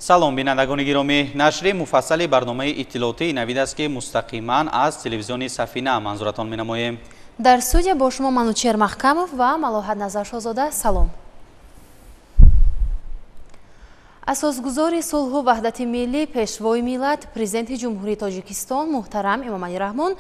салом бинандагони гиромӣ, нашри муфассали барномаи иттилоотии навид аст ки мустақиман аз телевизиони Сафина манзуратон менамоем. дар студия бо шумо Манучер Маҳкамов ва Малоҳат Назар Шозода. Салом. асосгузори сулҳу ваҳдати миллӣ, пешвои миллат, президенти ҷумҳурии Тоҷикистон муҳтарам Эмомалӣ Раҳмон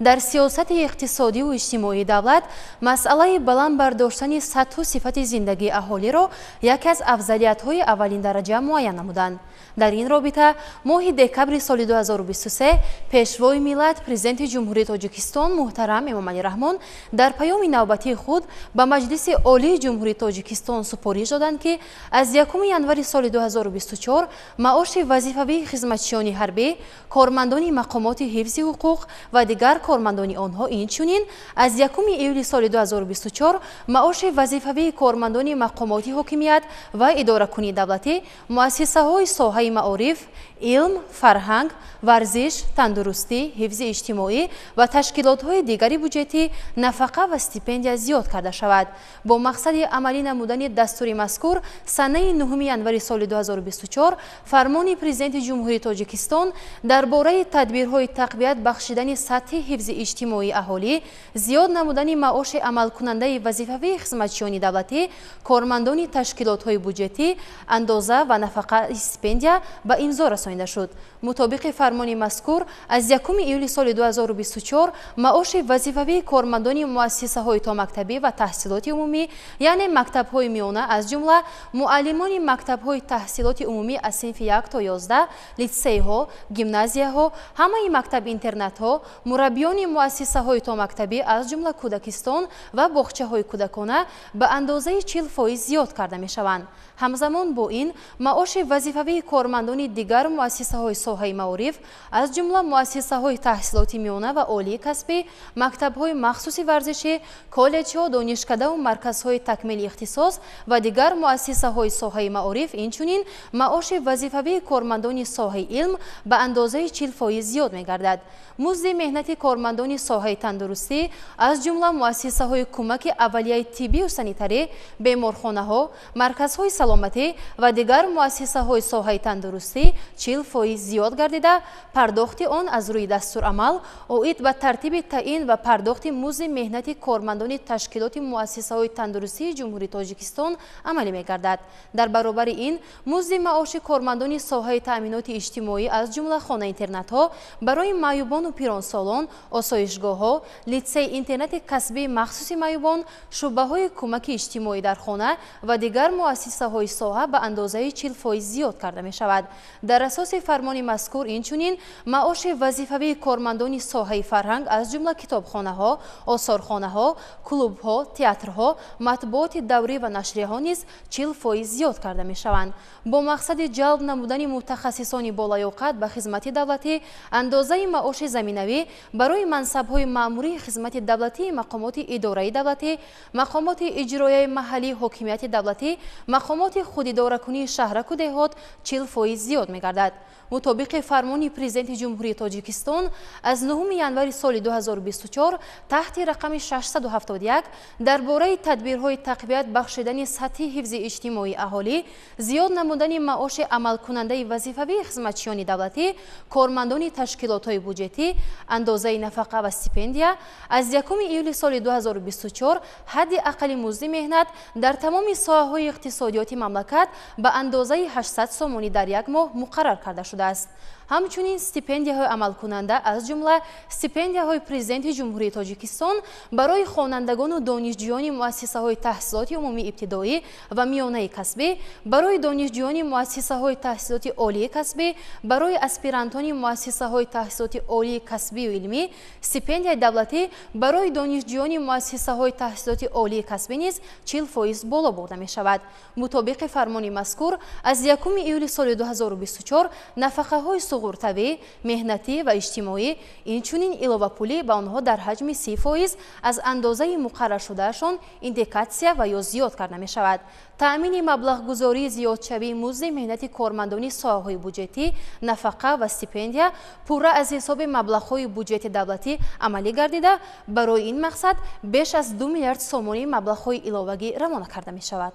дар сиясати иқтисодию иҷтимоии давлат масъалаи баланд бардоштани сатҳу сифати зиндагии аҳолиро яке аз афзалиятҳои аввалин дараҷа муайян намуданд. дар ин робита моҳи декабри соли 2023 пешвои миллат, президенти ҷумҳурии Тоҷикистон муҳтарам Эмомалӣ Раҳмон дар паёми навбатии худ ба Маҷлиси олии ҷумҳурии Тоҷикистон супориш доданд ки аз 1 январи соли 2024 маоши вазифавии хизматчиёни ҳарбӣ, кормандони мақомоти ҳифзи ҳуқуқ ва дигар кормандони онҳо, инчунин аз 1 июли соли 2024 маоши вазифавии кормандони мақомоти ҳокимият ва идоракунии давлатӣ, муассисаҳои соҳаи маориф, илм, фарҳанг, варзиш, тандурустӣ, ҳифзи иҷтимоӣ ва ташкилотҳои дигари буҷетӣ, нафақа ва стипендия зиёд карда шавад. бо мақсади амалӣ намудани дастури мазкур санаи 9 январи соли 2024 фармони президенти ҷумҳурии Тоҷикистон дар бораи тадбирҳои тақвият бахшидани сатҳи ҳифзи иҷтимоии аҳолӣ, зиёд намудани маоши амалкунандаи вазифавии хизматчиёни давлатӣ, кормандони ташкилотҳои буҷетӣ, андоза ва нафақаи стипендия ба имзо расонида шуд. мутобиқи фармони мазкур аз 1 июли соли 2024 маоши вазифавии кормандони муассисаҳои томактабӣ ва таҳсилоти умумӣ, яъне мактабҳои миёна, аз ҷумла муаллимони мактабҳои таҳсилоти умумӣ аз синфи 1 то 11, литсейҳо, гимназияҳо, ҳамаи мактаб-интернатҳо, мураббиёни муассисаҳои томактабӣ, аз ҷумла кӯдакистон ва боғчаҳои кӯдакона ба андозаи 40% зиёд карда мешаванд. ҳамзамон бо ин маоши вазифавии кормандони дигар муассисаҳои соҳаи маориф, аз ҷумла муассисаҳои таҳсилоти миёна ва олии касбӣ, мактабҳои махсуси варзишӣ, коллеҷҳо, донишкадаву марказҳои такмили ихтисос ва дигар муассисаҳои соҳаи маориф, инчунин маоши вазифавии кормандони соҳаи илм ба андозаи 40% зиёд мегардад. музди меҳнати кормандони соҳаи тандурустӣ, аз ҷумла муассисаҳои кӯмаки аввалияи тиббию санитарӣ, беморхонаҳо, марказҳои саломатӣ ва дигар муассисаҳои соҳаи тандурустӣ 40% зиёд гардида, пардохти он аз рӯи дастурамал оид ба тартиби таъин ва пардохти музди меҳнати кормандони ташкилоти муассисаҳои тандурустии ҷумҳурии Тоҷикистон амалӣ мегардад. дар баробари ин музди маоши кормандони соҳаи таъминоти иҷтимоӣ, аз ҷумла хона-интернатҳо барои маъюбону пиронсолон, осоишгоҳҳо, литсей интернати касбии махсуси маъюбон, шӯъбаҳои кӯмаки иҷтимоӣ дар хона ва дигар муассисаҳои соҳа ба андозаи 40% зиёд карда мешавад. дар асоси фармони мазкур инчунин маоши вазифавии кормандони соҳаи фарҳанг, аз ҷумла китобхонаҳо, осорхонаҳо, клубҳо, театрҳо, матбуоти даврӣ ва нашрияҳо низ 40% зиёд карда мешаванд. бо мақсади ҷалб намудани мутахассисони болаёқат ба хизмати давлатӣ, андозаи маоши заминавӣ барои мансабҳои маъмурии хизмати давлатии мақомоти идораи давлатӣ, мақомоти иҷроияи маҳаллии ҳокимияти давлатӣ, мақомоти худидоракунии шаҳраку деҳот 40% зиёд мегардад. мутобиқи фармони президенти ҷумҳурии Тоҷикистон аз 9 январи соли 2024 таҳти рақами 671 дар бораи тадбирҳои тақвият бахшидани сатҳи ҳифзи иҷтимоии аҳолӣ, зиёд намудани маоши амалкунандаи вазифавии хизматчиёни давлатӣ, кормандони ташкилотҳои буҷетӣ, андозаи нафақа ва стипендия, аз 1 июли соли 2024 ҳадди аққали музди меҳнат дар тамоми соҳаҳои иқтисодиёти мамлакат ба андозаи 800 сомонӣ дар як моҳ муқаррар карда шудааст. ҳамчунин стипендияҳои амалкунанда, аз ҷумла стипендияҳои президенти ҷумҳурии Тоҷикистон барои хонандагону донишҷӯёни муассисаҳои таҳсилоти умумии ибтидоӣ ва миёнаи касбӣ, барои донишҷӯёни муассисаҳои таҳсилоти олии касбӣ, барои аспирантони муассисаҳои таҳсилоти олии касбию илмӣ, стипендияи давлатӣ барои донишҷӯёни муассисаҳои таҳсилоти олии касбӣ низ 40% боло бурда мешавад. мутобиқи фармони мазкур аз 1 июли соли 2024 нафақаҳои суғуртавӣ, меҳнатӣ ва иҷтимоӣ, инчунин иловапулӣ ба онҳо дар ҳаҷми 30% аз андозаи муқарраршудаашон индикатсия ва ё зиёд карда мешавад. таъмини маблағгузории зиёдшавии музди меҳнати кормандони соҳаҳои буҷетӣ, нафақа ва стипендия пурра аз ҳисоби маблағҳои буҷети давлатӣ амалӣ гардида, барои ин мақсад беш аз 2 миллиард сомонии маблағҳои иловагӣ равона карда мешавад.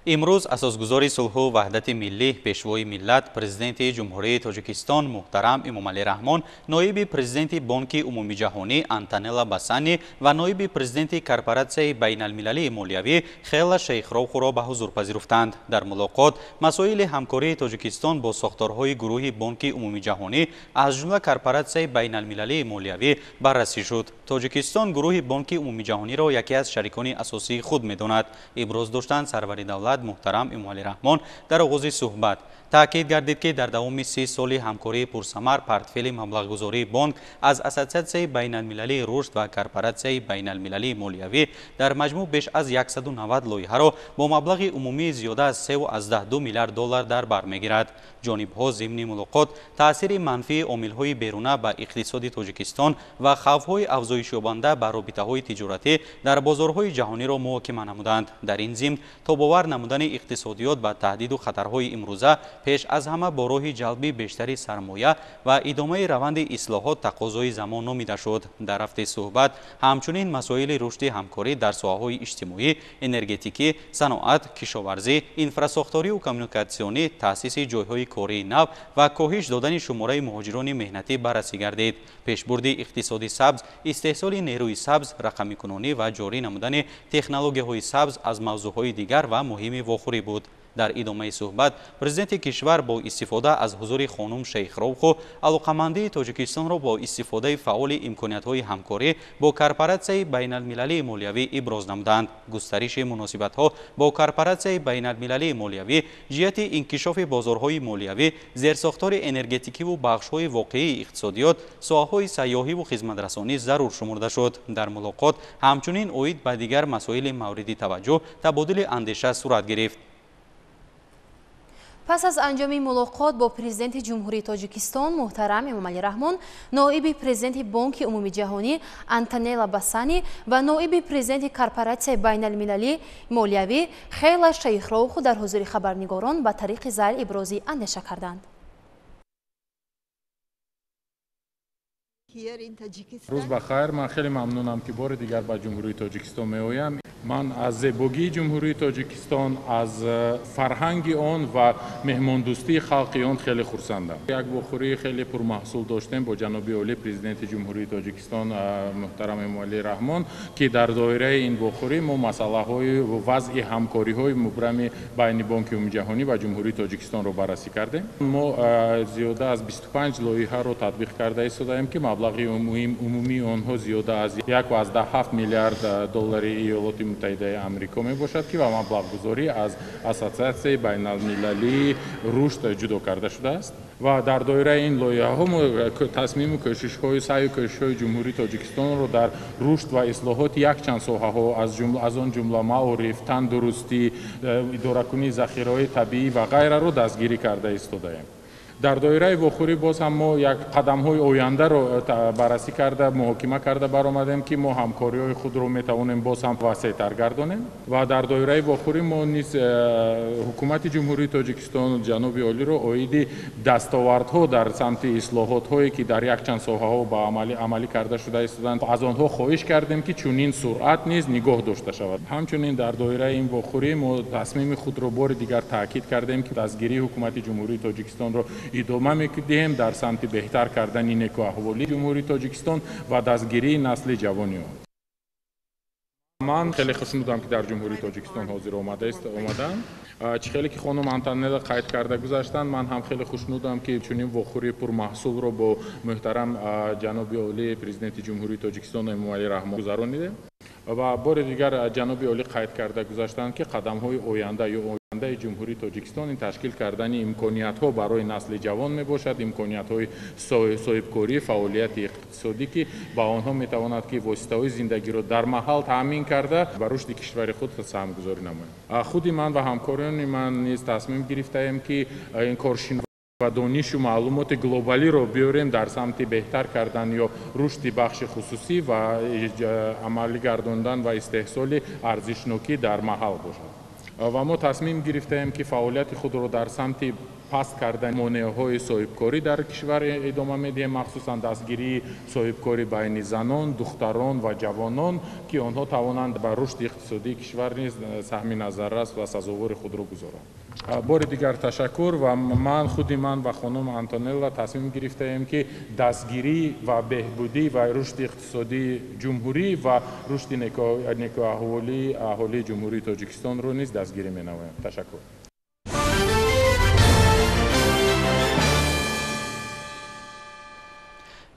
امروز اساسگزار صلح و وحدت ملی پیشوای ملت پرزیدنت جمهوری تاجیکستان محترم امامعلی رحمان، نایب پرزیدنت بانک عمومی جهانی آنتونلا باسانی و نایب پرزیدنت کارپوراسیای بین المللی مالیوی خیلا شیخروخو را به حضور پذیرفتند. در ملاقات مسائل همکاری تاجیکستان با ساختارهای گروه بانک عمومی جهانی از جمله کارپوراسیای بین المللی مالیوی بررسی شد. تاجیکستان گروه بانک عمومی جهانی را یکی از شریکان اساسی خود می‌داند. ابراز داشتند سرور دولت محترم امامعلی رحمان در آغاز صحبت تاکید گردید که در دوام 30 سال همکاری پرثمر پورتفولیوی مبلغ‌گذاری بانک از اساسیاسیای بین المللی رشد و کارپوراسیای بین المللی مالیوی در مجموع بیش از 190 لایحه را با مبلغ عمومی زیاده از 3.2 میلیارد دلار در بر میگیرد. جانب‌ها ضمن ملاقات تاثیر منفی عامل‌های بیرونه به اقتصاد تاجیکستان و خوف‌های افزایش یابنده به رابطه‌های تجارتی در بازارهای جهانی را محاکمه نمودند. در این ضمن تا باور نمودن اقتصادیات به تهدید و خطرهای امروزه پیش از همه با راه جلب بیشتری سرمایه و ادامه روند اصلاحات تقاضای زمان نامیده شد. در هفته صحبت همچنین مسائل رشد همکاری در ساحه‌های اجتماعی، انرژتیکی، صنعت، کشاورزی، انفراساختاری و کمیونیکاسیونی، تأسیس جایهای کاری نو و کاهش دادن شماره مهاجران مهنتی بررسی گردید. پیشبرد اقتصادی سبز، استحصال نیروی سبز، رقمی کنونی و جاری نمودن تکنولوژی‌های سبز از موضوعهای دیگر و مهم واخوری بود. در ادامه صحبت پرزیدنت کشور با استفاده از حضور خانم شیخروخو علاقمندی تاجیکستان را با استفاده فعال امکانیت‌های همکاری با کارپوراسیای بین المللی مالیوی ابراز نمودند. گسترش مناسبت‌ها با کارپوراسیای بین المللی مالیوی جهت انکشاف بازارهای مالیوی، زیرساختار انرژتیکی و بخش‌های واقعی اقتصادیات، ساحه‌های سیاحی و خدمت‌رسانی ضرور شمرده شد. در ملاقات همچنین اوید به دیگر مسائل مورد توجه تبادل اندیشه صورت گرفت. پس از انجام ملاقات با پرزیدنت جمهوری تاجیکستان محترم امامعلی رحمان، نایب پرزیدنت بانک عمومی جهانی آنتونلا باسانی و نایب پرزیدنت کارپوراسیای بین المللی مالیوی خیلا شیخروخو در حضور خبرنگاران به طریق زیر ابراز اندیشه کردند. روز بخیر. من خیلی ممنونم که بار دیگر به جمهوری تاجیکستان میآیم. من از زیبایی جمهوری تاجیکستان، از فرهنگ آن و مهماندوستی خلق آن خیلی خرسندم. یک بخوری خیلی پرمحصول داشتیم با جناب عالی پرزیدنت جمهوری تاجیکستان محترم امامعلی رحمان که در دایره این بخوری ما مسائل و وضع همکاری های مبرم بین بانک عمومی جهانی و جمهوری تاجیکستان را بررسی کردیم. ما زیاده از 25 لایحه را تطبیق کرده ایستادیم که مبلغ عمومی آنها زیاده از 1.7 میلیارد دلار ایالات متحده آمریکا می باشد که با مبلغ گذاری از اساسیاسیای بین المللی رشد جدا کرده شده است و در دایره این لایحه ها تصمیم کوشش های سعی و کوشش های جمهوری تاجیکستان را در رشد و اصلاحات یک چند ساحه ها از آن جمله معارف، تندرستی، اداره کنی ذخیره طبیعی و غیره را دستگیری کرده ایستاده‌ایم. در دایره واخوری باز هم ما یک قدم‌های آینده رو بررسی کرده محاکمه کرده برآمدیم که ما همکاری‌های خود رو می‌توانیم باز هم وسیع‌تر گردانیم و در دایره واخوری ما نیز حکومت جمهوری تاجیکستان جناب عالی رو اوید دستاوردها در سمت اصلاحات‌هایی که در یک چند ساحه‌ها با عملی کرده شده ایستادند از آنها خواهش کردیم که چنین سرعت نیز نگاه داشته شود. همچنین در دایره این واخوری ما تصمیم خود رو بار دیگر تاکید کردیم که دستگیری حکومت جمهوری تاجیکستان رو ادامه می‌دهیم در سمت بهتر کردن نیک احوالی جمهوری تاجیکستان و دستگیری نسل جوانی آن. من خیلی خوشنودم که در جمهوری تاجیکستان حاضر آمدم. خیلی که خانم آنتونلا قید کرده گذاشتند، من هم خیلی خوشنودم که چنین واخوری پرمحصول رو با محترم جناب عالی پرزیدنت جمهوری تاجیکستان امامعلی رحمان گذرانیده و بار دیگر جناب عالی قید کرده گذاشتند که قدم‌های آینده جمهوری تاجیکستان این تشکیل کردن امکانیت‌ها برای نسل جوان میباشد، امکانیت‌های صاحبکاری، فعالیت اقتصادی که با آنها میتواند که واسطه‌های زندگی را در محل تامین کرده و رشد کشور خود سهم‌گذاری نماید. خود من و همکاران من نیز تصمیم گرفتیم که این کارشین و دانش و معلومات گلوبالی رو بیاریم در سمت بهتر کردن یا رشد بخش خصوصی و عملی گرداندن و استحصال ارزشناکی در محل باشد. و ما تصمیم گرفتیم که فعالیت خود را در سمت پست کردن مانع‌های صاحبکاری در کشور ادامه میدیم، مخصوصا دستگیری صاحبکاری بین زنان، دختران و جوانان که آنها توانند بر رشد اقتصادی کشور نیز سهم نظررس و سزاوار خود را گذارند. بار دیگر تشکر و من و خانم آنتونلا تصمیم گرفتیم که دستگیری و بهبودی و رشد اقتصادی جمهوری و رشد اهالی جمهوری تاجیکستان رو نیز دستگیری می‌نماییم. تشکر.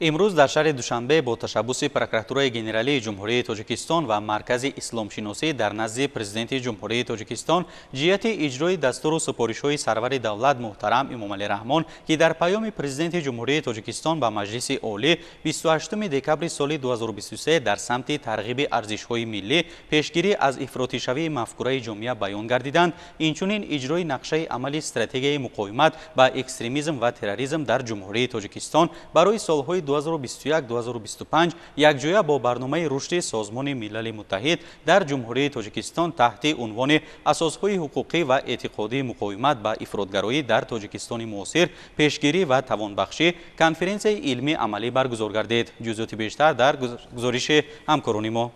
امروز در شهر دوشنبه با تشبث پروکراتورای گنرالی جمهوری تاجیکستان و مرکز اسلام شناسی در نزد پرزیدنت جمهوری تاجیکستان جهت اجرای دستور و سپارش‌های سرور دولت محترم امامعلی رحمان که در پیام پرزیدنت جمهوری تاجیکستان به مجلس عالی 28 دکبر سال 2023 در سمت ترغیب ارزش‌های ملی، پیشگیری از افراطی شوی مفکوره جامعه بیان گردیدند. اینچنین اجرای نقشه عمل استراتژی مقاومت با اکستریمیسم و تروریسم در جمهوری تاجیکستان برای سال‌های 2021-2025 یکجایی با برنامه رشد سازمان ملل متحد در جمهوری تاجیکستان تحت عنوان اساسهای حقوقی و اعتقادی مقاومت با افراطگرایی در تاجیکستان معاصر پیشگیری و توانبخشی کنفرانس علمی عملی برگزار گردید. جزئیات بیشتر در گزارش همکاران ما.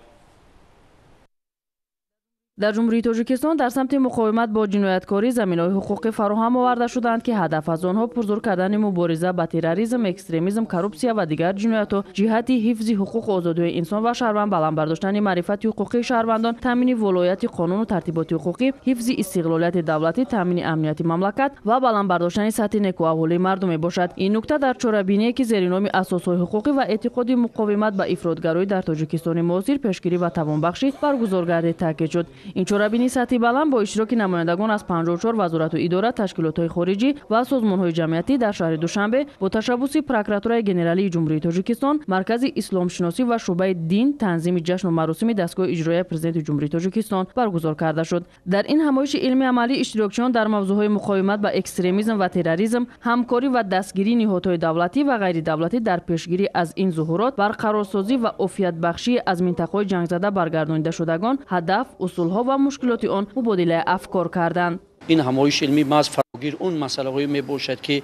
در جمهوری تاجیکستان در سمت مقاومت با جنایتکاری زمینه‌های حقوقی فراهم آورده شدند که هدف از آنها پرزور کردن مبارزه با تروریسم، اکستریمیسم، کروپسیا و دیگر جنایات و جهت حفظ حقوق و آزادی‌های انسان و شهروند، بلند برداشتن معرفت حقوقی شهروندان، تامین ولایت قانون و ترتیبات حقوقی، حفظ استقلالیت دولتی، تامین امنیت مملکت و بلند برداشتن سطح نیکو احوالی مردم میباشد. این نکته در چاره‌بینی که زیر نام اساسهای حقوقی و اعتقادی مقاومت با افراطگرایی در تاجیکستان معاصر پیشگیری و توانبخشی برگزار گردید تاکید شد. این چاره‌بینی سطحی بلند با اشتراک نمایندگان از 54 وزارت و اداره، تشکیلات‌های خارجی و سازمان‌های جمعیتی در شهر دوشنبه با تشبث پروکراتورای گنرالی جمهوری تاجیکستان، مرکز اسلام شناسی و شعبه دین تنظیم جشن و مراسم دستگاه اجرایی پرزیدنت جمهوری تاجیکستان برگزار کرده شد. در این همایش علمی عملی اشتراکچیان در موضوعهای مقاومت با اکستریمیسم و تروریسم، همکاری و دستگیری نهادهای دولتی و غیر دولتی در پیشگیری از این ظهورات، برقرارسازی و عافیت بخشی از منطقه‌های جنگ زده برگردانیده شدگان، هدف، اصول‌ها و مشکلات آن مبادله افکار کردند. این همایش علمی محض فراگیر اون مسائلی می باشد که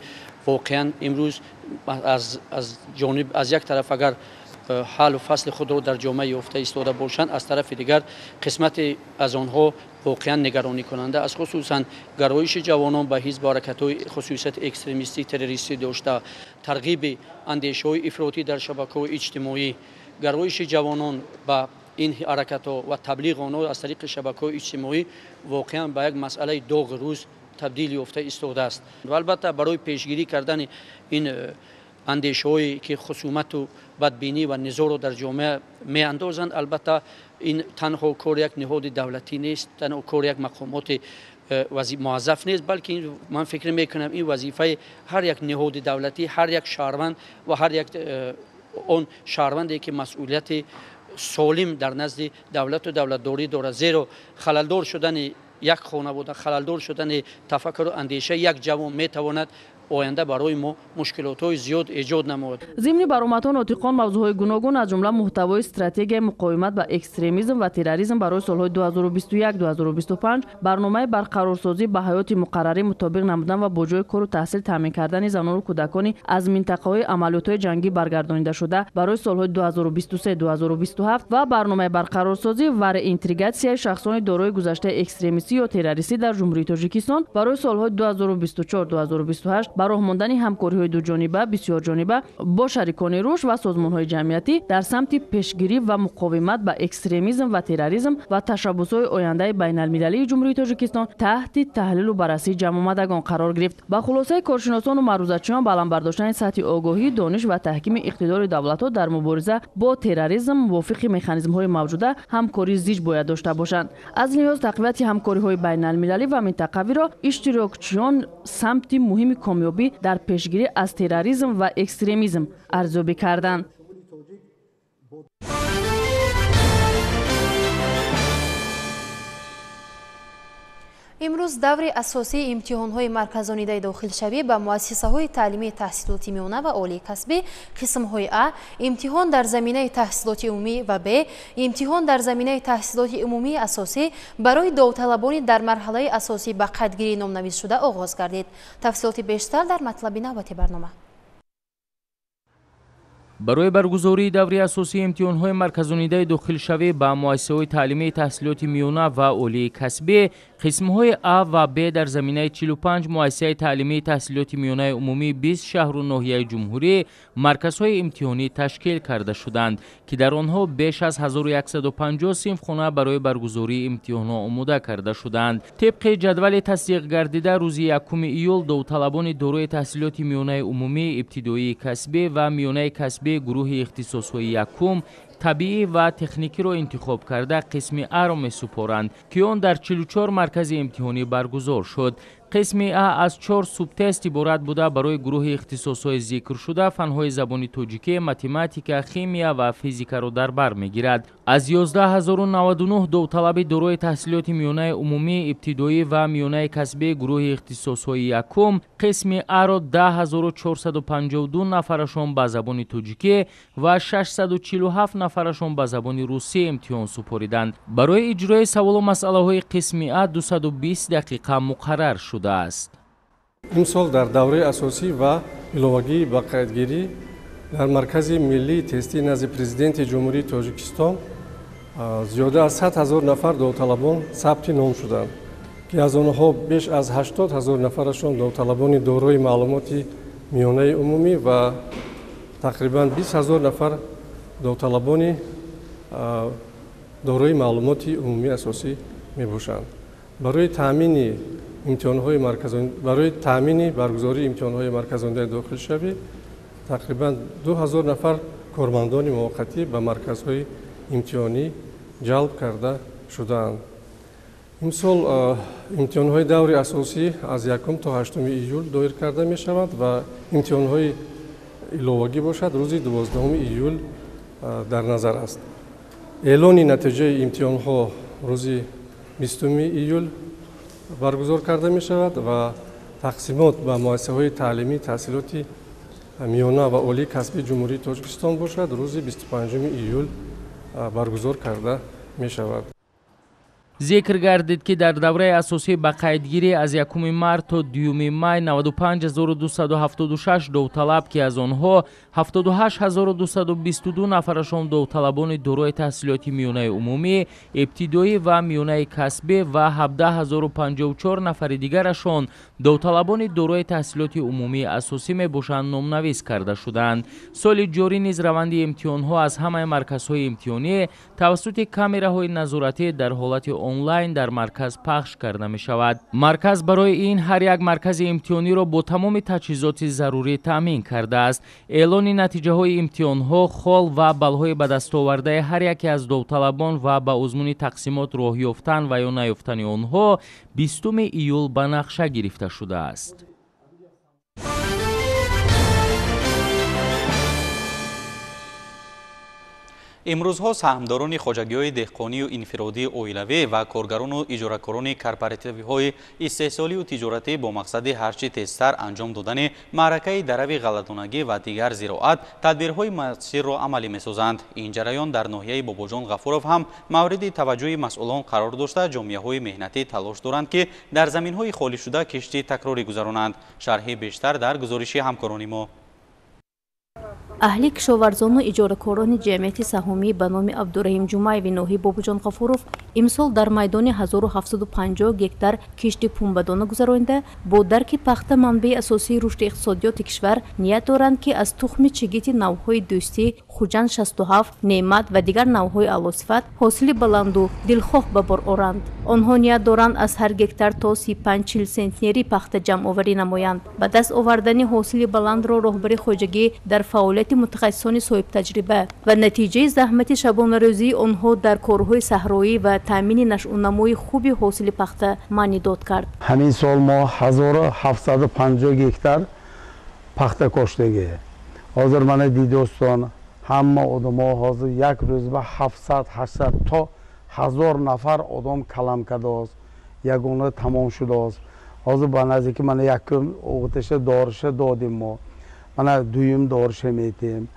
واقعا امروز از یک طرف اگر حال و فصل خود را در جامعه یافته ایستاده باشند، از طرف دیگر قسمت از آنها واقعا نگرانی کننده از خصوصا گرایش جوانان به حزب حرکت‌های خصوصیت اکستریمیستی تروریستی داشته، ترغیب اندیشه‌های افراطی در شبکه‌های اجتماعی، گرایش جوانان به این حرکت‌ها و تبلیغ آنها از طریق شبکه‌های اجتماعی واقعا به یک مسئله داغ روز تبدیل یافته ایستاده است. و البته برای پیشگیری کردن این اندیشه‌هایی که خصومت و بدبینی و نزاع را در جامعه می‌اندازند، البته این تنها کار یک نهاد دولتی نیست، تنها کار یک مقامات موظف نیست، بلکه من فکر می‌کنم این وظیفه هر یک نهاد دولتی، هر یک شهروند و هر یک اون شهروندی که مسئولیت سالم در نزد دولت و دولتداری دارد، زیرا خللدار شدن یک خانواده، خللدار شدن تفکر و اندیشه یک جوان میتواند آینده برای ما مشکلات‌های زیاد ایجاد نماید. ضمن برآمدها ناطقان موضوعهای گوناگون از جمله محتوای استراتژی مقاومت با اکستریمیسم و تروریسم برای سال‌های 2021-2025، برنامه برقرارسازی به حیات مقرره مطابق نمودن و با جای کار و تحصیل تامین کردن زنان و کودکان از منطقه‌های عملیات‌های جنگی برگردانیده شده برای سال‌های 2023-2027 و برنامه برقرارسازی و رeintegratsiya شخصان دارای گذشته اکستریمیستی یا تروریستی در جمهوری تاجیکستان برای سال‌های 2024-2028 با راه ماندن همکاری‌های دو جانبه بسیار جانبه با شریکان رشد و سازمان‌های جمعیتی در سمت پیشگیری و مقاومت با اکستریمیسم و تروریسم و تشبث‌های آینده بین‌المللی جمهوری تاجیکستان تحت تحلیل و بررسی جمع آمدگان قرار گرفت. با خلاصه کارشناسان و معروضاتچیان بلند برداشتن سطح آگاهی، دانش و تحکیم اقتدار دولت‌ها در مبارزه با تروریسم موافق مکانیزم‌های موجوده همکاری زیج باید داشته باشند. از لحاظ تقویت همکاری‌های بین‌المللی و منطقوی را اشتراکچیان سمت مهم کامیابی در پیشگیری از تروریسم و اکستریمیسم ارزیابی کردند. امروز دور اساسی امتحان‌های مرکزانیده داخلشوی به مؤسسه‌های تعلیمی تحصیلاتی میانه و عالی کسبی قسم‌های ا، امتحان در زمینه تحصیلات عمومی و ب، امتحان در زمینه تحصیلات عمومی اساسی برای داوطلبان در مرحله اساسی به قدگیری نامنویس شده آغاز گردید. تفصیلات بیشتر در مطلب نوبتی برنامه. برای برگزاری دوره اساسی امتحان‌های مرکزانیده داخلشوی به مؤسسه‌های تعلیمی تحصیلاتی میانه و عالی کسبی قسم‌های ا و ب در زمینه 45 مؤسسه تعلیمی تحصیلاتی میانه عمومی 20 شهر و ناحیه جمهوری مرکزهای امتحانی تشکیل کرده شدند که در آنها بیش از 1150 صنفخانه برای برگزاری امتحان‌ها آماده کرده شدند. طبق جدول تصدیق گردیده روز 1 ایول داوطلبان دارای تحصیلات میانه عمومی ابتدایی کسبی و میانه کسبی گروه اختصاصی یکم طبیعی و تکنیکی را انتخاب کرده قسم ا را می سپارند که آن در 44 مرکز امتحانی برگزار شد. قسم ا از 4 سوب تست عبارت بوده برای گروه اختصاصهای ذکر شده فنهای زبان تاجیکی، متماتیک، شیمیا و فیزیک را در بر میگیرد. از 11099 داوطلب دارای تحصیلات میانه عمومی ابتدایی و میانه کسبی گروه اختصاصهای یکم قسم ا را 10452 نفرشان به زبان تاجیکی و 647 نفرشان به زبان روسی امتحان سپاریدند. برای اجرای سوال و مسئله های قسم ا 220 دقیقه مقرر شد است. امسال در دوره اساسی و علاوگی به قیدگیری در مرکز ملی تستی نزد پرزیدنت جمهوری تاجیکستان زیاده از 100,000 نفر داوطلبان ثبت نام شدند که از آنها بیش از 80,000 نفرشان داوطلبان دارای معلومات میانه عمومی و تقریبا 20,000 نفر داوطلبان دارای معلومات عمومی اساسی میباشند. برای تامین برگزاری امتحان‌های مرکزانیده داخلشوی تقریبا 2000 نفر کارمندان موقتی به مرکزهای امتحانی جلب کرده شدند. امسال امتحان‌های دور اساسی از 1 تا 8 ایول دایر کرده می شود و امتحان‌های علاوگی باشد روز 12 ایول در نظر است. اعلان نتیجه امتحان‌ها روز 20 ایول برگزار کرده می شود و تقسیمات به مؤسسه‌های تعلیمی تحصیلاتی میانه و عالی کسبی جمهوری تاجیکستان باشد روز 25 ایول برگزار کرده می شود. ذکر گردید که در دوره اساسی به قیدگیری از 1 مارس تا 2 می 95276 داوطلب که از آنها 78222 نفرشان داوطلبان دارای تحصیلاتی میانه عمومی ابتدایی و میانه کسبی و 17054 نفر دیگرشان داوطلبان دارای تحصیلات عمومی اساسی می باشند نامنویس کرده شدند. سال جاری نیز روند امتحان‌ها از همه مرکزهای امتحانی توسط کامراهای نظارتی در حالت آنلاین در مرکز پخش کرده می شود. مرکز برای این هر یک مرکز امتحانی را با تمام تجهیزات ضروری تامین کرده است. اعلان نتیجه های امتحان ها، خال و بلهای به دست آورده هر یکی از داوطلبان و به آزمون تقسیمات راه یافتن و یا نیافتن آنها 20 ایول به نقشه گرفته شده است. امروزها سهامداران خوجگی‌های دهقانی و انفرادی اویلوی و کارگران و اجاره‌کاران کارپوراتیوهای استحصالی و تجارتی با مقصد هرچه تیزتر انجام دادن معرکه درو غلطانگی و دیگر زراعت تدبیرهای مؤثر را عملی می‌سازند. این جریان در ناحیه باباجان غفورов هم مورد توجه مسئولان قرار داشته جامعه‌های مهنتی تلاش دارند که در زمین‌های خالی شده کشتی تکراری گذرانند. شرح بیشتر در گزارش همکاران ما. اهل کشاورزان و اجاره‌کاران جمعیت سهامی به نام عبدالرحیم جمعیوی ناحیه باباجان غفورов امسال در میدان 1750 گکتار کشتی پنبه‌دانه گذرانده با درک پخت منبع اساسی رشد اقتصادیات کشور نیت دارند که از تخم چگیت نوهای دوستی، خوجند 67، نعمت و دیگر نوهای اعلی‌صفت حاصل بلند و دلخواه به بار آورند. آنها نیت دارند از هر گکتار تا 35-40 سنتنری پخت جمع آوری نمایند. به دست آوردن حاصل بلند را راهبر خوجگی در فعالیت متخصصان صاحب تجربه و نتیجه زحمت شبانه روزی آنها در کارهای صحرایی و تامین نشو و نمای خوبی حاصل پخته معنی داد کرد. همین سال ما 1750 گکتار پخته کاشتگی. حاضر من دیدوستان همه آدم‌ها حاضر یک روز به 700-800 تا 1000 نفر آدم کلام کرده است. ягона тамом шудааст. ҳозир ба наздики мана якум оғуташа дориша додим мо. мана дуюм дориша метем.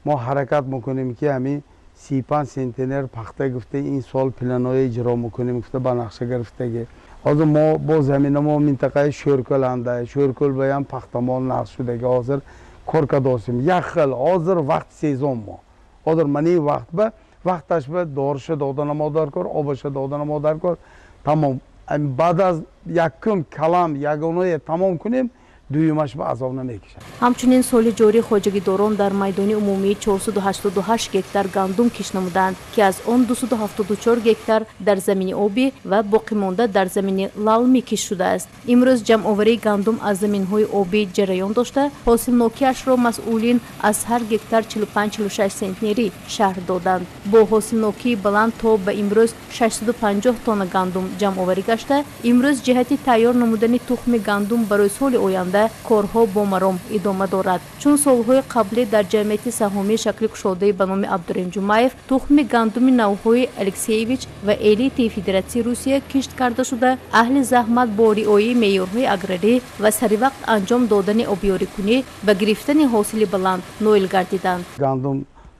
мо ҳаракат мекунем ки ҳамин 35 сентнер пахта гуфта ин сол планои иҷро мекунем гуфта ба нақша гирифтаги. ҳозир мо бо замина мо минтақаи шӯркӯланда шӯркӯлбаям пахтамол нақш шудаги ҳозир кор кардостем. як хел ҳозир вақт сезон мо. ҳозир мани вақт ба вақташ ба дориша додана мо даркор, обаша додана мо даркор. тамом. баъд аз якум калам ягоное тамом кунем, дуюмаш ба азоб намекишад. ҳамчунин соли ҷорӣ хоҷагидорон дар майдони умумии 488 гектар гандум киш намуданд ки аз он 274 гектар дар замини обӣ ва боқимонда дар замини лалмӣ киш шудааст. имрӯз ҷамъоварии гандум аз заминҳои обӣ ҷараён дошта, ҳосилнокиашро масъулин аз ҳар гектар 45-46 сентнери шаҳр доданд. бо ҳосилнокии баланд то ба имрӯз 650 тонна гандум ҷамъоварӣ гашта, имрӯз ҷиҳати тайёр намудани тухми гандум барои соли оянда корҳо бо маром идома дорад. чун солҳои қаблӣ дар ҷамъияти саҳомии шакли кушодаи ба номи Абдураҳим Ҷумаев тухми гандуми навъҳои Алексеевич ва элитаи Федератсияи Русия кишт карда шуда, аҳли заҳмат бо риояи меъёрҳои аграрӣ ва саривақт анҷом додани обёрикунӣ ба гирифтани ҳосили баланд ноил гардиданд. гандум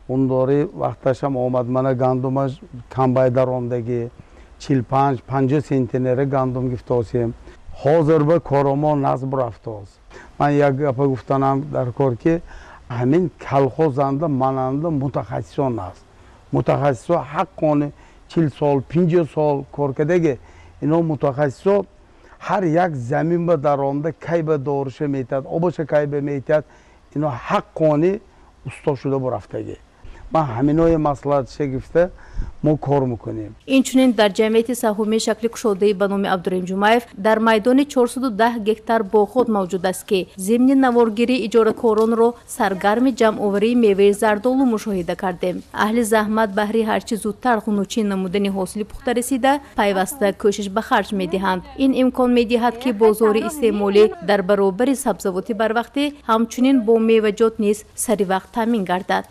ундори вақташам омад. мана гандумаш камбай даромдаги 45-50 сентнери гандум гифтосем. ҳозир ба коромо назб рафтост. ман як гапа гуфтанам дар кор ки ҳамин калхозанда мананда мутахассисон аст. мутахассисо ҳаққони 40 сол 50 сол кор кардаги ино мутахассисо ҳар як замин ба даромда кай ба дориша метад, обаша кай ба метад, ино ҳаққони усто шуда бурафтаги. ман ҳаминои маслиҳатша гифта мо кор мекунем. инчунин дар ҷамъияти саҳомии шакли кушодаи ба номи Абдураҳим Ҷумаев дар майдони 410 гектар боғот мавҷуд аст ки зимни наворгирии иҷоракоронро саргарми ҷамъоварии меваи зардолу мушоҳида кардем. аҳли заҳмат баҳри ҳарчи зудтар хунучин намудани ҳосили пухта расида пайваста кӯшиш ба харҷ медиҳанд. ин имкон медиҳад ки бозори истеъмолӣ дар баробари сабзавоти барвақтӣ ҳамчунин бо меваҷот низ саривақт таъмин гардад.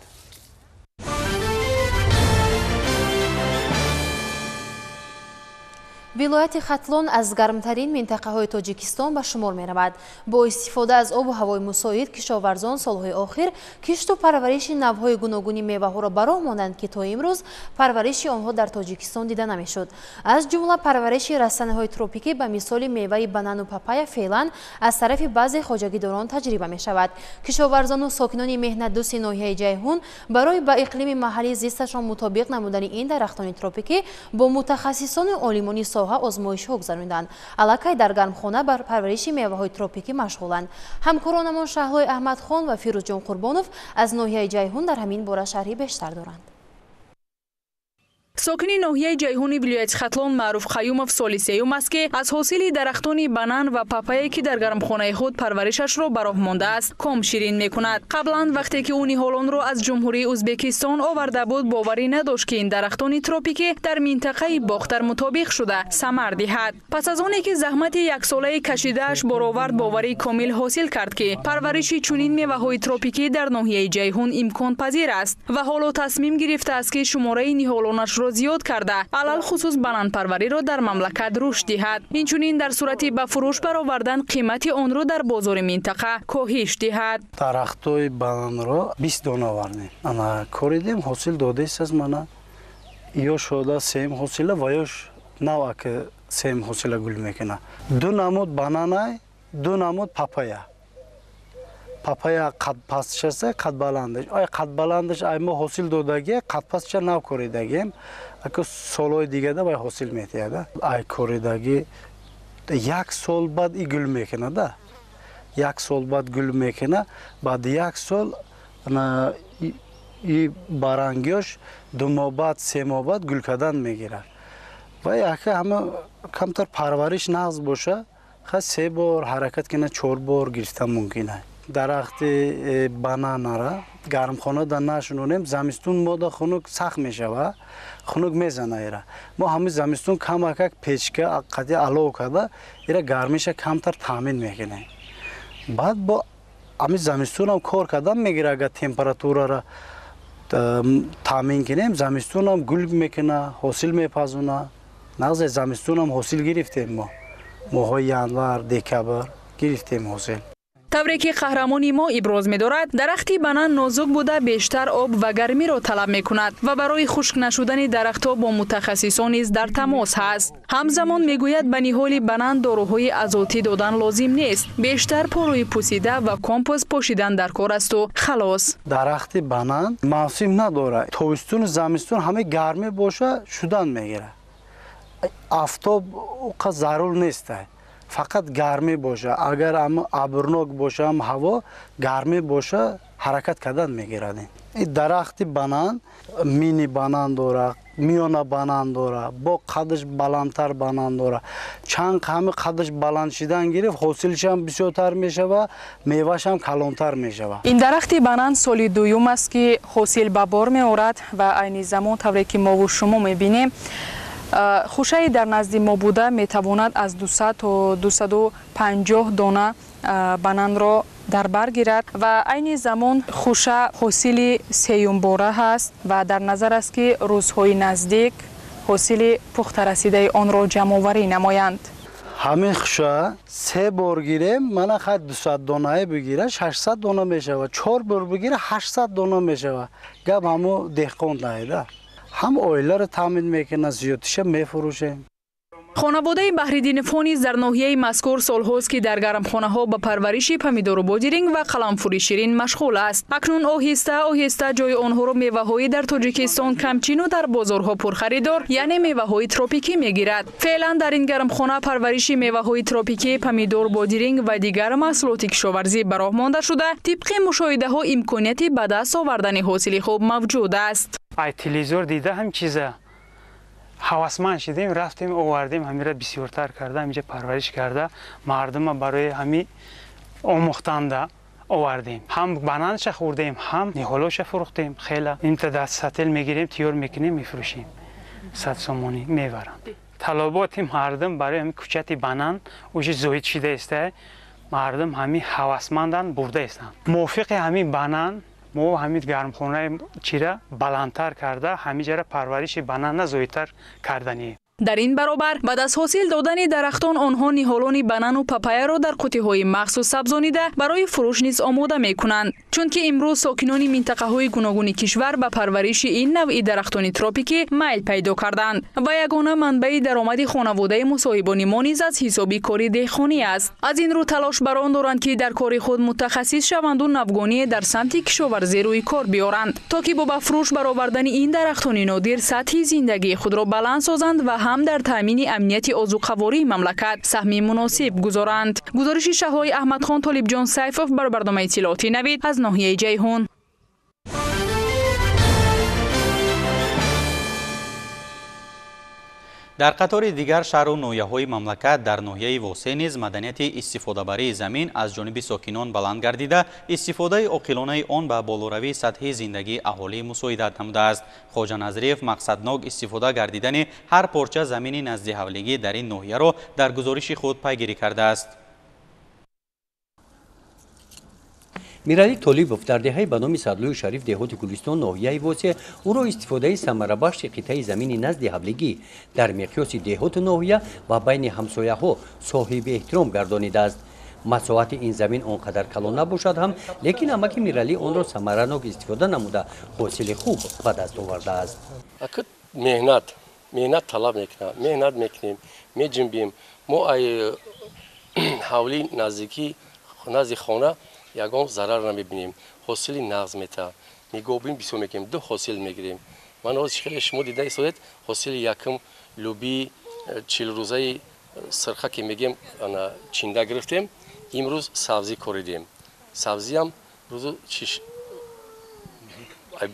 вилояти Хатлон аз гармтарин минтақаҳои Тоҷикистон ба шумор меравад. бо истифода аз обу ҳавои мусоид, кишоварзон солҳои охир кишту парвариши навъҳои гуногуни меваҳоро ба роҳ монданд ки то имрӯз парвариши онҳо дар Тоҷикистон дида намешуд. аз ҷумла парвариши растанаҳои тропикӣ ба мисоли меваи банану папая феълан аз тарафи баъзе хоҷагидорон таҷриба мешавад. кишоварзону сокинони меҳнатдӯсти ноҳияи Ҷайҳун барои ба иқлими маҳаллӣ зисташон мутобиқ намудани ин дарахтони тропикӣ бо мутахассисону олимони соҳа озмоишҳо гузаронданд. аллакай дар гармхона бар парвариши меваҳои тропикӣ машғуланд. ҳамкоронамон Шаҳлои Аҳмадхон ва Фирӯзҷон Қурбонов аз ноҳияи Ҷайҳун дар ҳамин бора шарҳи бештар доранд. сокини ноҳияи ҷайҳуни вилояти Хатлон Маъруф Қаюмов соли сеюм аст ки аз ҳосили дарахтони банан ва папае ки дар гармхонаи худ парваришашро ба роҳ мондааст ком ширин мекунад. қаблан вақте ки ӯ ниҳолонро аз ҷумҳурии Узбекистон оварда буд, боварӣ надошт ки ин дарахтони тропикӣ дар минтақаи бохтар мутобиқ шуда самар диҳад. пас аз оне ки заҳмати яксолаи кашидааш боровард боварии комил ҳосил кард ки парвариши чунин меваҳои тропикӣ дар ноҳияи Ҷайҳун имконпазир аст ва ҳоло тасмим гирифтааст ки шумораи ниҳолонашро зиёд карда алал хусус бананпарвариро дар мамлакат рушд диҳад. инчунин дар сурати ба фурӯш баровардан қимати онро дар бозори минтақа коҳиш диҳад. дарахтои бананро 20 дона овардем. ана коридем ҳосил додест аз мана ё шода сем ҳосила ва ё навъа ки сем ҳосила гул мекуна. ду намуд бананай, ду намуд папая. папая қад пастшаса, қад баландаш. ай қад баландаш ай мо ҳосил додаге, қад пастша нав коридагем. ака солҳои дигада вай ҳосил метиҳада. ай коридаги як сол баъд и гул мекуна да. як сол баъд гул мекуна, баъд як сол и барангёш ду моҳ баъд се моҳ баъд гул кардан мегирад. вай ака ҳама камтар парвариш нағз боша, ха се бор ҳаракат кина 4 бор гирифтан мумкин аст. дарахти бананара гармхонада нашунонем, замистун мода хунук сахт мешава, хунук мезана ира. мо ҳамин замистун камакак печка қади алов карда ира гармиша камтар таъмин мекунем. баъд бо ҳамин замистунам кор кардан мегира, агар температурара таъмин кунем, замистунам гул мекуна, ҳосил мепазуна, نقض زمستون هم حاصل گرفتیم ما ماهای ینور دکبر گرفتیم حاصل. тавре ки қаҳрамони мо иброз медорад, дарахти банан нозук буда бештар об ва гармиро талаб мекунад ва барои хушк нашудани дарахтҳо бо мутахассисон низ дар тамос ҳаст. ҳамзамон мегӯяд ба ниҳоли банан доруҳои азотӣ додан лозим нест. бештар порои пусида ва компост пошидан дар кор асту халос. дарахти банан мавсим надорад. тобистон замистон ҳамаи гарми боша шудан мегирад. афтоб уқа зарур нест. фақат гармӣ боша. агар абрнок боша ҳам ҳаво гармӣ боша ҳаракат кардан мегирад. ин дарахти банан мини банан дора, миёна банан дора, бо қадш баландтар банан дора. чанд ҳами қадш баланд шидан гирифт, ҳосилш ҳам бисёртар мешава, меваш ҳам калонтар мешава. ин дарахти банан соли дуюм аст ки ҳосил ба бор меорад ва айни замон тавре ки мову шумо мебинем хушаи дар назди мо буда метавонад аз 200 то 250 дона бананро дар бар гирад ва айни замон хуша ҳосили сеюмбора ҳаст ва дар назар аст ки рӯзҳои наздик ҳосили пухта расидаи онро ҷамъоварӣ намоянд. ҳамин хуша 3 бор гирем, мана хат 200 донае бигира 600 дона мешава, 4 бор бигира 800 дона мешава. гап ҳамо деҳқон наеда. ҳам оиларо таъмин мекунад, зиёдтиша мефурӯшем. خانواده بحریدین فونیز در ناحیه مذکور سالهاست که در گرمخانه‌ها به پرورش پمیدور و بادرنگ و قلمفوری شیرین مشغول است. اکنون آهسته جای آنها را میوه‌های در تاجیکستان کمچین و در بازارها پرخریدار یعنی میوه‌های تروپیکی میگیرد. فعلا در این گرمخانه پرورش میوه‌های تروپیکی، پمیدور، بادرنگ و دیگر محصولات کشاورزی به راه مانده شده. طبق مشاهده‌ها امکانیتی به دست آوردن حاصل خوب موجود است. تلویزیون دیده هم چیزه ҳавасманд шидем, рафтем, овардем, ҳамира бисёртар карда, ҳаминҷа парвариш карда, мардума барои ҳами омӯхтанда овардем. ҳам бананша хӯрдем, ҳам ниҳолоша фурӯхтем. хела имта даст сател мегирем, тiyyor мекунем, мефурӯшем. 100 сомонӣ мебаранд. талаботи мардум барои ҳами кӯчати банан уже зоид шуда истае. мардум ҳами ҳавасмандан бурда истанд. мувофиқи ҳами банан мо ҳамид гармхонаи чира баландтар карда ҳамиҷара парвариши банана зоидтар карданӣ. در این برابر بعد از حاصل دادن درختان آنها نهالان بنان و پاپایا را در قوطی‌های مخصوص سبزانیده برای فروش نیز آماده می‌کنند. چون که امروز ساکنان منطقه‌های گوناگون کشور به پرورش این نوع درختان تروپیکی میل پیدا کردند و یگانه منبع درآمد خانواده مصاحبان ما نیز از حساب کار دهقانی است. از این رو تلاش بر آن دارند که در کار خود متخصص شوند و نوگانی در سمت کشاورزی روی کار بیارند تا که با فروش برآوردن این درختان نادر سطح زندگی خود را بلند سازند و هم در تامین امنیت آذوقه‌واری مملکت سهم مناسب گذارند. گزارش شههای احمدخان طالبجان سیفوف بر برنامه اطلاعاتی نوید از ناحیه جیهون. در قطار دیگر شهر و نویه‌های مملکت در ناحیه واسع نیز مدنیت استفاده‌بری زمین از جانب ساکنان بلند گردیده، استفاده عاقلانه آن به بالوروی سطح زندگی اهالی مساعدت نموده است. خواجه نظریف مقصدناک استفاده گردیدن هر پارچه زمین نزد حوالگی در این ناحیه را در گزارش خود پیگیری کرده است. میرعلی طالبوف در دهه به نام صدلوی شریف دهات گلستان ناحیه واسع او را استفاده ثمره‌بخش قطعه زمین نزد حوالگی در مقیاس دهات ناحیه و بین همسایه‌ها صاحب احترام گردانیده است. مساحت این زمین آنقدر کلان نباشد هم، لیکن امک میرعلی آن را ثمره‌ناک استفاده نموده حاصل خوب به دست آورده است. مهنت طلب میکنیم، مهنت میکنیم، میجنبیم. ما ای حوالی نزدیکی نزد خانه یگان ضرر نمیبینیم. حاصل نقض میته میگوبیم بسیار میکنیم، دو حاصل میگیریم. من از خیلی شما دیده ایستادید حاصل یکم لوبی 40 روزه سرخه که میگیم چینده گرفتیم. امروز سبزی کوریدیم. سبزی هم روز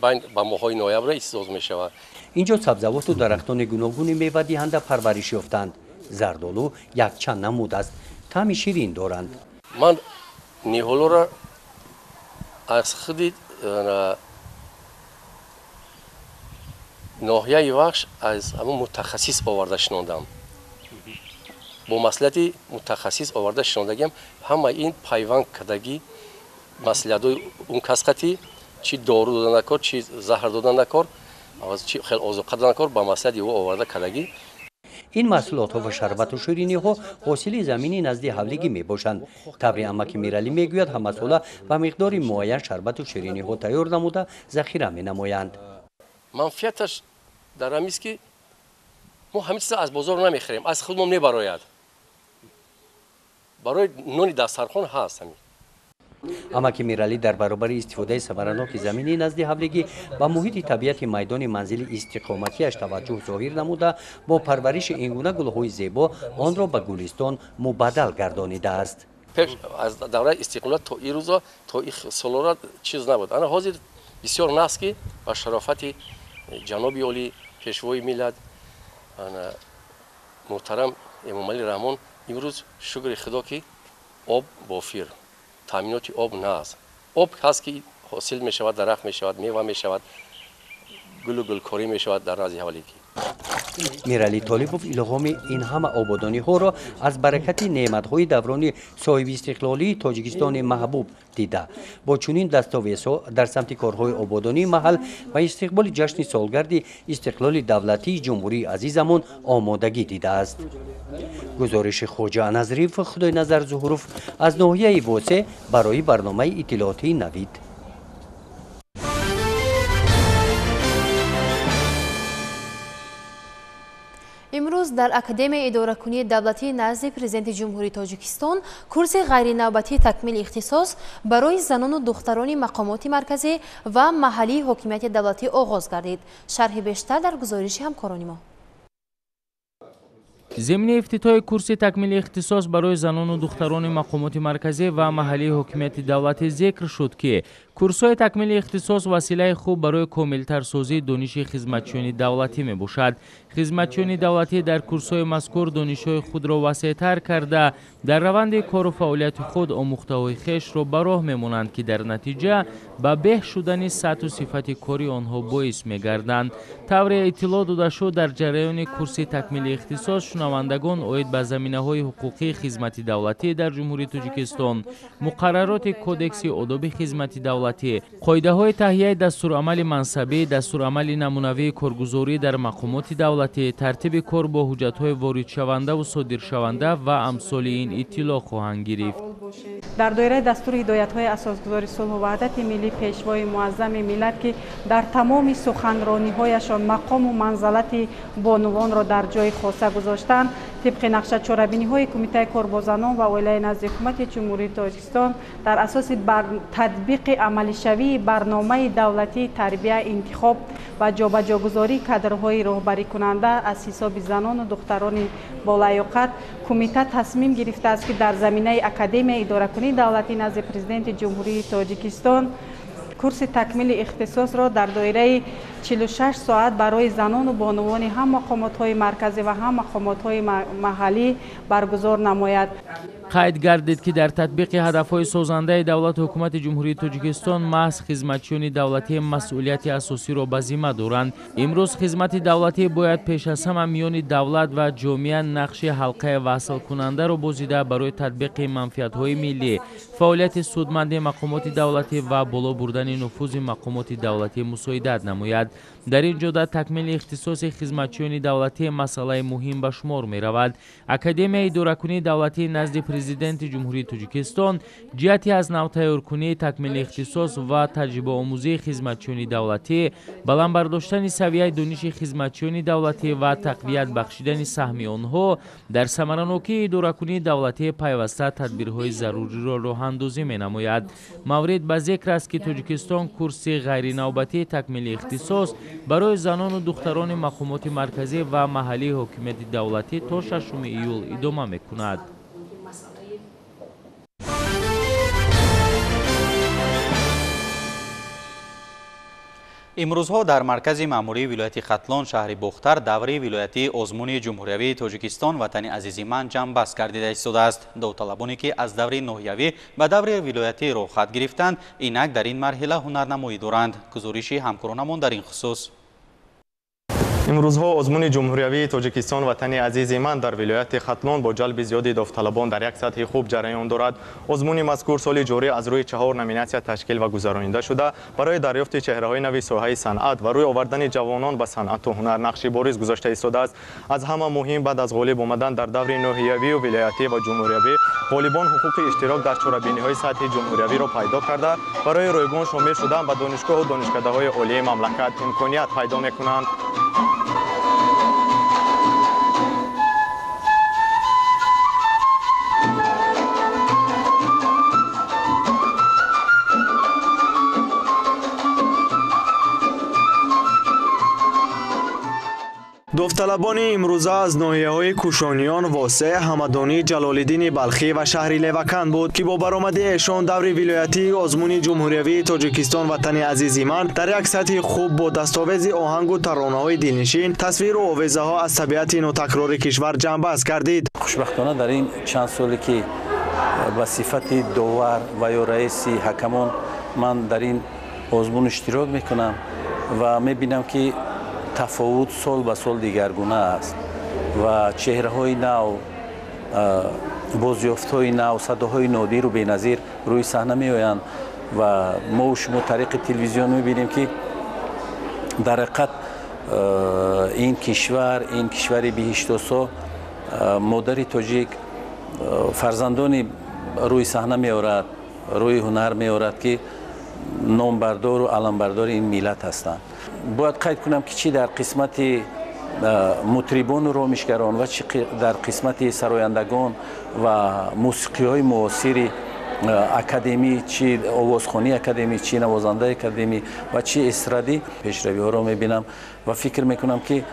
بین با ماهای نوامبر استفاده میشود. اینجا سبزیجات و درختان گوناگون میوه دهنده پرورش یافتند. زردآلو یک چند نمود است. طعم شیرین دارند. من نیهولو را از خودی ناحیه وحش از همون متخصص آورده شنوندم. با مسئله متخصص آورده شنوندگیم همه این پیوند کردگی مسئله اون کسقتی چی دارو دادن نکار، چی زهر دادن نکار، چی خیلی آذوقه دادن نکار با مسئله او آورده کردگی. این محصولات و شربت و شیرینی ها حاصل زمینی نزد حولیگی می باشند. طوری امک میرالی میگوید همه ساله با مقدار معین شربت و شیرینی ها تیار نموده ذخیره می نمایند. منفعتش در این است که ما همه چیز از بازار نمیخریم، از خودمون نبراید. برای نون دسترخوان هست همین. امک میرالی در برابر استفاده ثمرناک زمینی نزد حولیگی و محیط طبیعت میدان منزل استقامتیش توجه ظاهر نموده با پرورش این گونه گل‌های زیبا آن را به گلستان مبادل گردانیده است. از دوره استقلال تا این روزا تا این سال‌ها چیز نبود. انا حاضر بسیار ناست که با شرافت جناب عالی پیشوای ملت محترم امام علی رحمان امروز شکر خدا که آب وافر تامینات آب ناست. آب هست که حاصل می شود، درخت می شود، میوه می شود، گل و گلکاری می شود در نزد حوالیگی. میرالی طالبوف الهام این همه آبادانی ها را از برکت نعمت های دوران صاحب استقلالی تاجیکستان محبوب دیده. با چنین دستاویزها در سمت کارهای آبادانی محل و استقبال جشن سالگرد استقلال دولتی جمهوری عزیزمان آمادگی دیده است. گزارش خواجه نظریف خدای نظر ظهوروف از ناحیه واسه برای برنامه اطلاعاتی نوید. امروز در اکادمی اداره‌کنی دولتی نزد پرزیدنت جمهوری تاجیکستان کورس غیر نوبتی تکمیل اختصاص برای زنان و دختران مقامات مرکزی و محلی حاکمیت دولتی آغاز گردید. شرح بیشتر در گزارش همکاران ما. ضمن افتتاح کورس تکمیل اختصاص برای زنان و دختران مقامات مرکزی و محلی حاکمیت دولتی ذکر شد که کورس‌های تکمیل اختصاص وسیله خوب برای کاملتر سازی دانش خدمتچیان دولتی می باشد. خدمتچیان دولتی در کورس‌های مذکور دانش‌های خود را وسیع‌تر کرده در روند کار و فعالیت خود آموخته‌های خویش را به راه می‌مانند که در نتیجه به بهتر شدن سطح و صفت کاری آنها باعث می‌گردند. طور اطلاع داده شد در جریان کورس تکمیل اختصاص شنوندگان عاید به زمینه‌های حقوقی خدمت دولتی در جمهوری تاجیکستان، مقررات کدکس آداب خدمت دولتی، قاعده‌های تهیه دستورالعمل منصبی، دستورالعمل نمونوی کارگزاری در مقامات دولتی، ترتیب کار با حجت‌های وارد شونده و صادر شونده و امثال این اطلاع خواهند گرفت. در دایره دستور هدایت‌های اساسگذاری صلح و وحدت ملی پیشوای معظم ملت که در تمام سخنرانی‌هایشان مقام و منزلت بانوان را در جای خاصه گذاشتند، طبق نقشه چاره‌بینی‌های کمیته کار با زنان و اولیای نزد حکومت جمهوری تاجیکستان در اساس تطبیق عملی شوی برنامه دولتی تربیت، انتخاب و جابجاگذاری کادرهای راهبری کننده از حساب زنان و دختران بالیاقت، کمیته تصمیم گرفته است که در زمینه اکادمی اداره‌کنی دولتی نزد پرزیدنت جمهوری تاجیکستان کورس تکمیل اختصاص را در دایره 46 ساعت برای زنان و بانوان هم مقامات‌های مرکزی و هم مقامات‌های محلی برگزار نماید. قید گردید که در تطبیق هدف‌های سازنده دولت حکومت جمهوری تاجیکستان محض خدمتچیان دولتی مسئولیت اساسی را به ذمه دارند. امروز خدمت دولتی باید پیش از همه میان دولت و جامعه نقش حلقه وصل کننده را بازیده برای تطبیق منفعت‌های ملی، فعالیت سودمند مقامات دولتی و بالا بردن نفوذ مقامات دولتی مساعدت نماید. در این جهت تکمیل اختصاص خدمتچیان دولتی مسئله مهم به شمار می رود. اکادمی اداره‌کنی دولتی نزد پرزیدنت جمهوری تاجیکستان جهتی از نو تیارکنی تکمیل اختصاص و تجربه آموزی خدمتچیان دولتی، بلند برداشتن سویه دانش خدمتچیان دولتی و تقویت بخشیدن سهم آنها در ثمرناکی اداره‌کنی دولتی پیوسته تدبیرهای ضروری را راه اندازی می نماید. مورد به ذکر است که تاجیکستان کورس غیر نوبتی تکمیل اختصاص برای زنان و دختران مقامات مرکزی و محلی حاکمیت دولتی تا 6 ایول ادامه می‌کند. امروزها در مرکز مأموری ولایت ختلان شهر بختر دوره ولایتی آزمون جمهوری تاجیکستان وطن عزیز من جنببست گردیده ایستاده است. داوطلبانی که از دوره ناحیوی به دوره ولایتی راه خط گرفتند اینک در این مرحله هنرنمایی دارند. گزارش همکارانمان در این خصوص. امروزها آزمون جمهوریوی تاجیکستان وطن عزیز من در ولایت ختلان با جلب زیادی داوطلبان در یک سطح خوب جریان دارد. آزمون مذکور سال جاری از روی 4 نامیناسیون تشکیل و گذرانیده شده برای دریافت چهره‌های نوی ساحه صنعت و روی آوردن جوانان به صنعت و هنر نقشی بارز گذاشته ایستاده است. از همه مهم بعد از غالب آمدن در دور ناحیوی و ولایتی و جمهوریوی، غالبان حقوق اشتراک در چهاربینی‌های سطح جمهوریوی را پیدا کرده برای رایگان شامل شدن به دانشگاه و دانشکده‌های عالی مملکت امکانیت پیدا می‌کنند. داوطلبان امروزه از ناحیه‌های کوشانیان، واسع، همدانی، جلال‌الدین بلخی و شهر لوکند بود که با برآمد ایشان دور ولایتی آزمون جمهوریوی تاجیکستان وطن عزیز من در یک سطح خوب با دستاویز آهنگ و ترانه‌های دلنشین، تصویر و آویزه‌ها از طبیعت نوتکرار کشور جنبش گردید. خوشبختانه در این چند سالی که به صفت داور و یا رئیس حکمان من در این آزمون اشتراک میکنم و میبینم که تفاوت سال به سال دیگرگونه است و چهره‌های نو، بازیافت‌های نو، صداهای نادر و بی‌نظیر روی صحنه می‌آیند و ما و شما طریق تلویزیون می‌بینیم که در حقیقت این کشور بهشت‌آسا مادر تاجیک فرزندانی روی صحنه می‌آورد، روی هنر می‌آورد که نامبردار و علمبردار این ملت هستند. باید قید کنم که چی در قسمت مطربان و رامشگران و چی در قسمت سرایندگان و موسیقی های معاصر اکادمی، چی آوازخوانی اکادمی، چی نوازنده اکادمی و چی استرادی پیشروی ها را میبینم و فکر میکنم که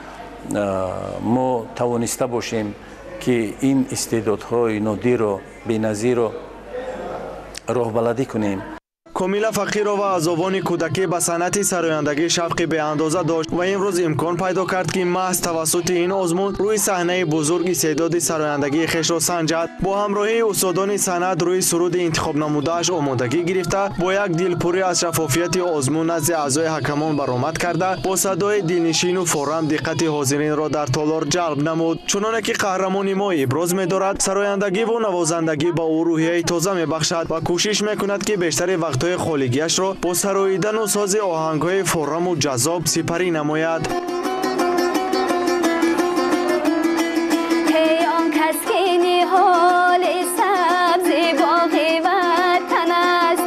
ما توانسته باشیم که این استعدادهای نادر و بی‌نظیر را راهبردی کنیم. کامیلا فقیرова از آوان کودکی به صنعت سرایندگی شوق به اندازه داشت و امروز امکان پیدا کرد که محض توسط این آزمون روی صحنه بزرگ استعداد سرایندگی خویش را سنجد. با همراهی استادان صنعت روی سرود انتخاب نموده‌اش آمادگی گرفته، با یک دلپوری از شفافیت آزمون نزد اعضای حکمان برآمد کرده، با صدای دلنشین و فورم دقت حاضرین را در تالار جلب نمود. چنانه که قهرمان ما ابراز می‌دارد، سرایندگی و نوازندگی با او روحیه تازه می‌بخشد و کوشش می‌کند که بیشتر وقت خالیگیش را با سراییدن و ساز آهنگ‌های فورم و جذاب سپری نماید. هی آن کس که نهال سبز باغ وطن است،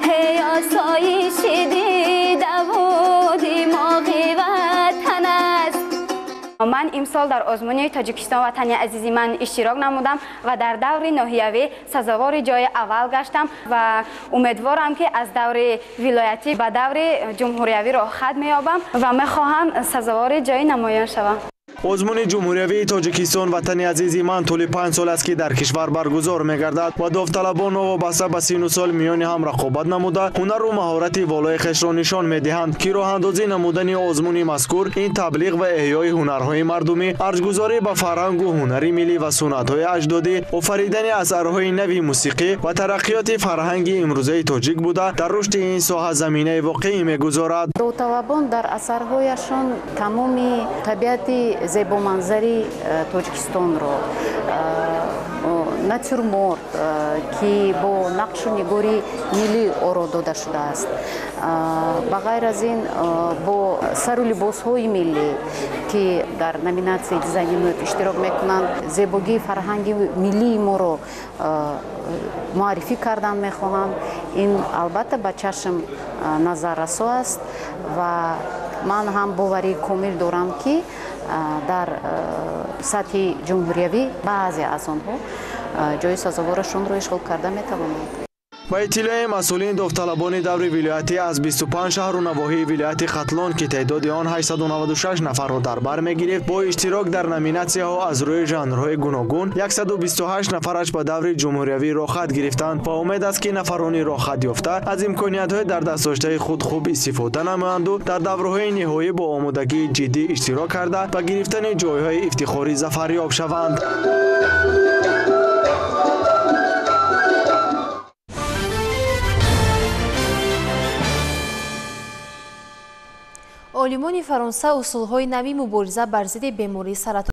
هی آسایش دیده و دماغ وطن است. من امسال در آزمون تاجیکستان وطن عزیز من اشتراک نمودم و در دور ناحیوی سزاوار جای اول گشتم و امیدوارم که از دور ولایتی به دور جمهوریوی را خط می‌یابم و می‌خواهم سزاوار جای نمایان شوم. آزمون جمهوریوی تاجیکستان وطن عزیز من طول 5 سال است که در کشور برگزار می‌گردد و داوطلبان وابسته به سن و سال میان هم رقابت نموده هنر و مهارت والای خویش را نشان می‌دهند که راه‌اندازی نمودن آزمون مذکور این تبلیغ و احیای هنرهای مردمی، ارزگذاری به فرهنگ و هنر ملی و سنت‌های اجدادی، آفریدن اثرهای نوی موسیقی و ترقیات فرهنگ امروزه تاجیک بوده در رشد این ساحه زمینه واقعی می‌گذارد. داوطلبان در اثرهایشان تمام طبیعت زیبا منظری تاجیکستان را، ناتورمورت که با نقش و نگاری ملی آرا داده شده است، به غیر از این با سر و لباس‌های ملی که در نامیناسی دیزاین نوت اشتراک میکنند زیبایی فرهنگی ملی ما را معرفی کردن میخواهند. این البته به چشم نظررسا است و من هم باوری کامل دارم که در سطح جمهوریوی بعضی از آنها جای سزاوارشون رو اشغال کرده میتوانند. با اطلاع مسئولین داوطلبان دور ولایتی از 25 شهر و نواحی ولایت ختلان که تعداد آن 896 نفر را در بر میگرفت، با اشتراک در نامیناسی‌ها از روی ژانرهای گوناگون 128 نفرش به دور جمهوریوی را خط گرفتند و امید است که نفرانی را خط یافته از امکانیت‌های در دست داشته خود خوب استفاده نمایند و در دوره‌های نهایی با آمادگی جدی اشتراک کرده و گرفتن جای‌های افتخاری ظفریاب شوند. олимони фаронса усулҳои нави мубориза бар зидди бемории саратон